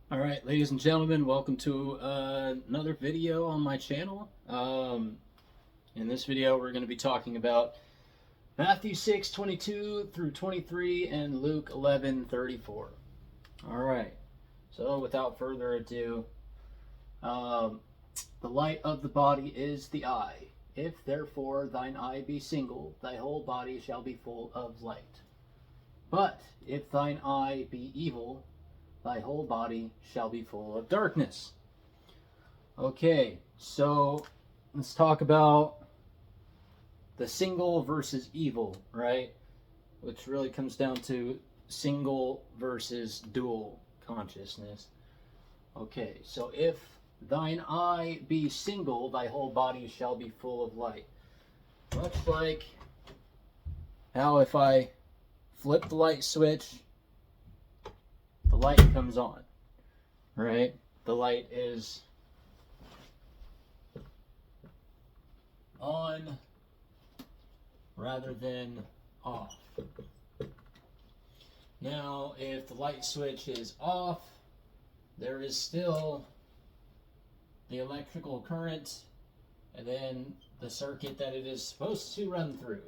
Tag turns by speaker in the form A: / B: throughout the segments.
A: All right, ladies and gentlemen, welcome to another video on my channel. In this video, we're going to be talking about Matthew 6:22 through 23 and Luke 11:34. All right, so without further ado, the light of the body is the eye. If therefore thine eye be single, thy whole body shall be full of light. But if thine eye be evil, thy whole body shall be full of darkness. Okay, so let's talk about the single versus evil, right? Which really comes down to single versus dual consciousness. Okay, so if thine eye be single, thy whole body shall be full of light. Much like how if I flip the light switch, the light comes on, right? The light is on rather than off. Now, if the light switch is off, there is still the electrical current and then the circuit that it is supposed to run through.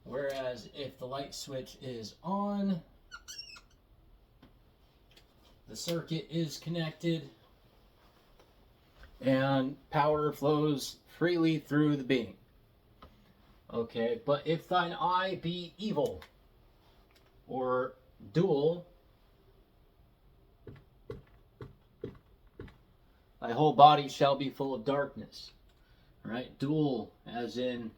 A: Whereas if the light switch is on, the circuit is connected and power flows freely through the being. Okay, but if thine eye be evil or dual, thy whole body shall be full of darkness. Right? Dual as in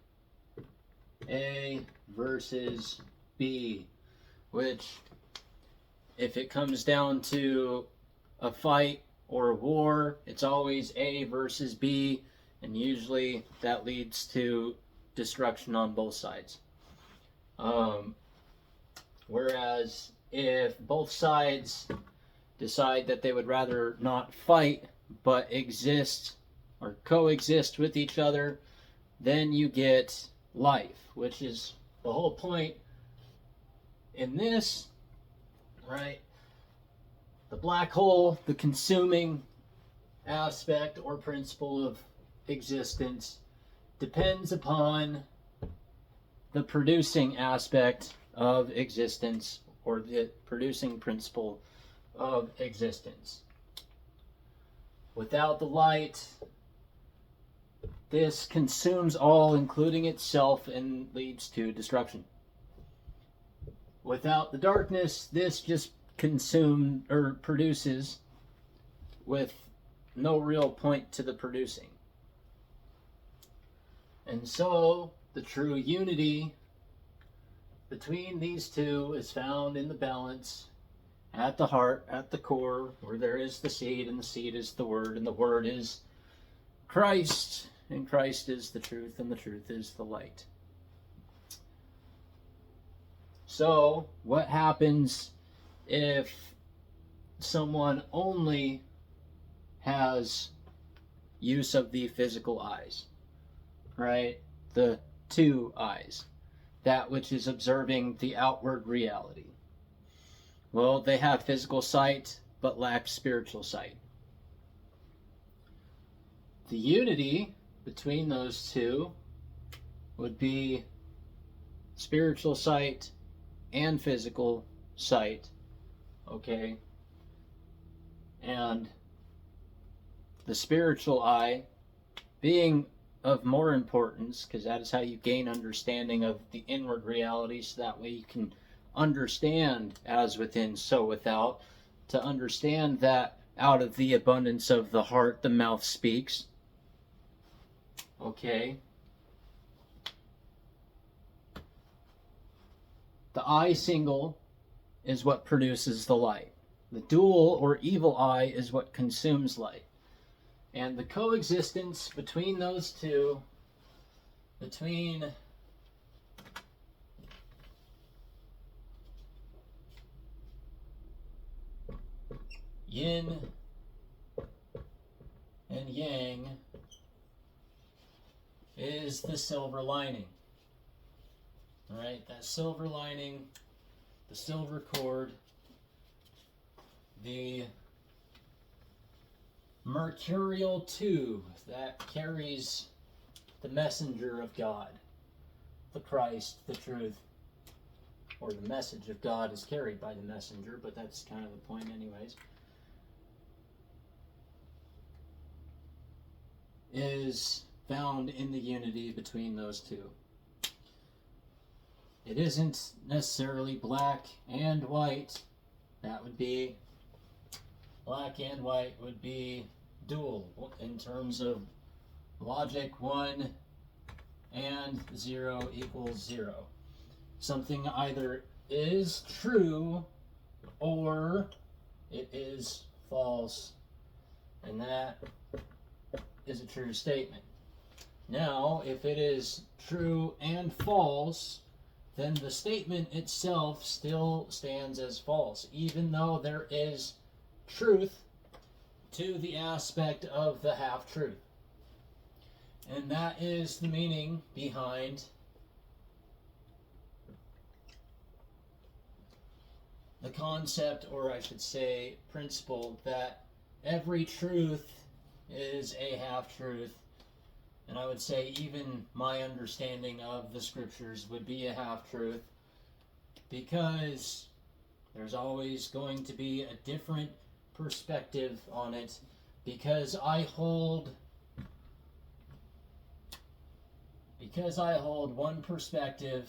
A: A versus B, which if it comes down to a fight or a war, it's always A versus B, and usually that leads to destruction on both sides. Whereas if both sides decide that they would rather not fight but exist or coexist with each other, then you get life, which is the whole point in this. Right? The black hole, the consuming aspect or principle of existence, depends upon the producing aspect of existence or the producing principle of existence. Without the light, this consumes all, including itself, and leads to destruction. Without the darkness, this just consumes or produces with no real point to the producing. And so the true unity between these two is found in the balance at the heart, at the core, where there is the seed, and the seed is the word, and the word is Christ, and Christ is the truth, and the truth is the light. So, what happens if someone only has use of the physical eyes, right? The two eyes, that which is observing the outward reality. Well, they have physical sight, but lack spiritual sight. The unity between those two would be spiritual sight and physical sight, okay? And the spiritual eye being of more importance, because that is how you gain understanding of the inward reality, so that way you can understand as within, so without, to understand that out of the abundance of the heart, the mouth speaks. Okay? The eye single is what produces the light. The dual or evil eye is what consumes light. And the coexistence between those two, between yin and yang, is the silver lining. All right, that silver lining, the silver cord, the mercurial tube that carries the messenger of God, the Christ, the truth, or the message of God is carried by the messenger, but that's kind of the point anyways, is found in the unity between those two. It isn't necessarily black and white. That would be, black and white would be dual in terms of logic. 1 and 0 equals 0. Something either is true or it is false. And that is a true statement. Now, if it is true and false, then the statement itself still stands as false, even though there is truth to the aspect of the half-truth. And that is the meaning behind the concept, or I should say principle, that every truth is a half-truth. And I would say even my understanding of the scriptures would be a half-truth, because there's always going to be a different perspective on it, because I hold one perspective,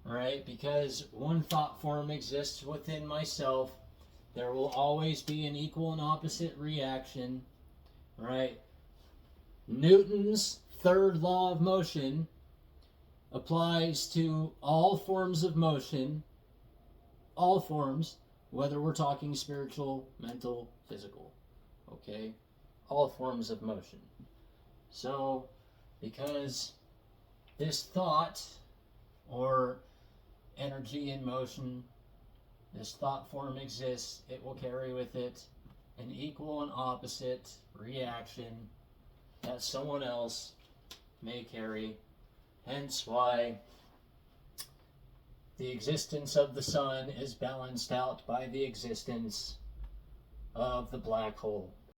A: right? Because one thought form exists within myself, there will always be an equal and opposite reaction, right? Newton's third law of motion applies to all forms of motion, all forms, whether we're talking spiritual, mental, physical, okay? All forms of motion. So, because this thought, or energy in motion, this thought form exists, it will carry with it an equal and opposite reaction that someone else may carry. Hence why the existence of the sun is balanced out by the existence of the black hole.